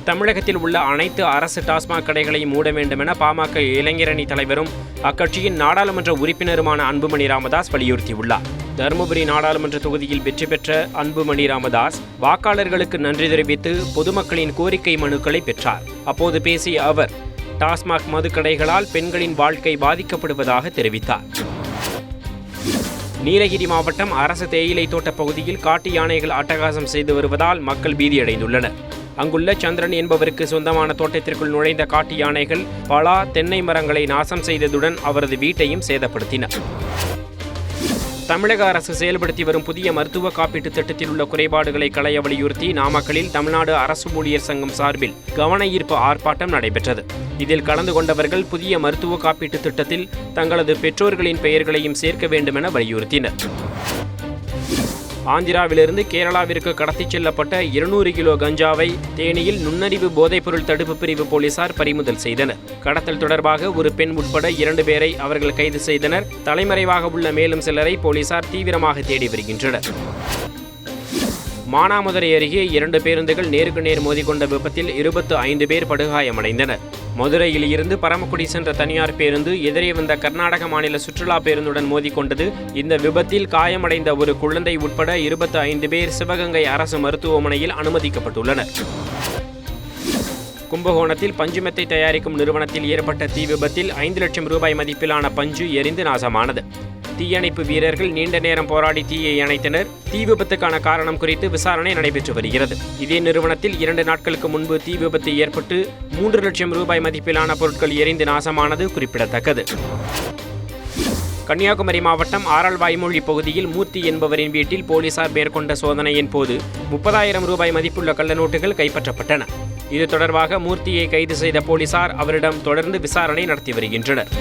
தமிழகத்தில் உள்ள அனைத்து அரசு டாஸ்மாக் கடைகளை மூட வேண்டும் என பாமக இளைஞரணி தலைவரும் அக்கட்சியின் நாடாளுமன்ற உறுப்பினருமான அன்புமணி ராமதாஸ் வலியுறுத்தியுள்ளார். தருமபுரி நாடாளுமன்ற தொகுதியில் வெற்றி பெற்ற அன்புமணி ராமதாஸ் வாக்காளர்களுக்கு நன்றி தெரிவித்து பொதுமக்களின் கோரிக்கை மனுக்களை பெற்றார். அப்போது பேசிய அவர், டாஸ்மாக் மதுக்கடைகளால் பெண்களின் வாழ்க்கை பாதிக்கப்படுவதாக தெரிவித்தார். நீலகிரி மாவட்டம் அரசு தேயிலை தோட்ட பகுதியில் காட்டு யானைகள் அட்டகாசம் செய்து வருவதால் மக்கள் பீதியடைந்துள்ளனர். அங்குள்ள சந்திரன் என்பவருக்கு சொந்தமான தோட்டத்திற்குள் நுழைந்த காட்டு யானைகள் பலா, தென்னை மரங்களை நாசம் செய்ததுடன் அவரது வீட்டையும் சேதப்படுத்தின. தமிழக அரசு செயல்படுத்தி வரும் புதிய மருத்துவ காப்பீட்டு திட்டத்தில் உள்ள குறைபாடுகளை களைய வலியுறுத்தி நாமக்கலில் தமிழ்நாடு அரசு ஊழியர் சங்கம் சார்பில் கவன ஈர்ப்பு ஆர்ப்பாட்டம் நடைபெற்றது. இதில் கலந்து கொண்டவர்கள் புதிய மருத்துவ காப்பீட்டு திட்டத்தில் தங்களது பெற்றோர்களின் பெயர்களையும் சேர்க்க வேண்டும் என வலியுறுத்தினர். ஆந்திராவிலிருந்து கேரளாவிற்கு கடத்திச் செல்லப்பட்ட 200 கிலோ கஞ்சாவை தேனியில் நுண்ணறிவு போதைப்பொருள் தடுப்பு பிரிவு போலீசார் பறிமுதல் செய்தனர். கடத்தல் தொடர்பாக ஒரு பெண் உட்பட 2 பேரை அவர்கள் கைது செய்தனர். தலைமறைவாக உள்ள மேலும் சிலரை போலீசார் தீவிரமாக தேடி வருகின்றனர். மானாமதுரை அருகே 2 பேருந்துகள் நேருக்கு நேர் மோதிக்கொண்ட விபத்தில் 25 பேர் படுகாயமடைந்தனர். மதுரையில் இருந்து பரமக்குடி சென்ற தனியார் பேருந்து எதிரே வந்த கர்நாடக மாநில சுற்றுலா பேருந்துடன் மோதிக்கொண்டது. இந்த விபத்தில் காயமடைந்த ஒரு குழந்தை உட்பட 25 பேர் சிவகங்கை அரசு மருத்துவமனையில் அனுமதிக்கப்பட்டுள்ளனர். கும்பகோணத்தில் பஞ்சு மெத்தை தயாரிக்கும் நிறுவனத்தில் ஏற்பட்ட தீ விபத்தில் 5 லட்சம் ரூபாய் மதிப்பிலான பஞ்சு எரிந்து நாசமானது. தீயணைப்பு வீரர்கள் நீண்ட நேரம் போராடி தீயை அணைத்தனர். தீ விபத்துக்கான காரணம் குறித்து விசாரணை நடைபெற்று வருகிறது. இதே நிறுவனத்தில் 2 நாட்களுக்கு முன்பு தீ விபத்து ஏற்பட்டு 3 லட்சம் ரூபாய் மதிப்பிலான பொருட்கள் எரிந்து நாசமானது குறிப்பிடத்தக்கது. கன்னியாகுமரி மாவட்டம் ஆரல்வாய்மொழி பகுதியில் மூர்த்தி என்பவரின் வீட்டில் போலீசார் மேற்கொண்ட சோதனையின் போது 30,000 ரூபாய் மதிப்புள்ள கள்ளநோட்டுகள் கைப்பற்றப்பட்டன. இது தொடர்பாக மூர்த்தியை கைது செய்த போலீசார் அவரிடம் தொடர்ந்து விசாரணை நடத்தி வருகின்றனர்.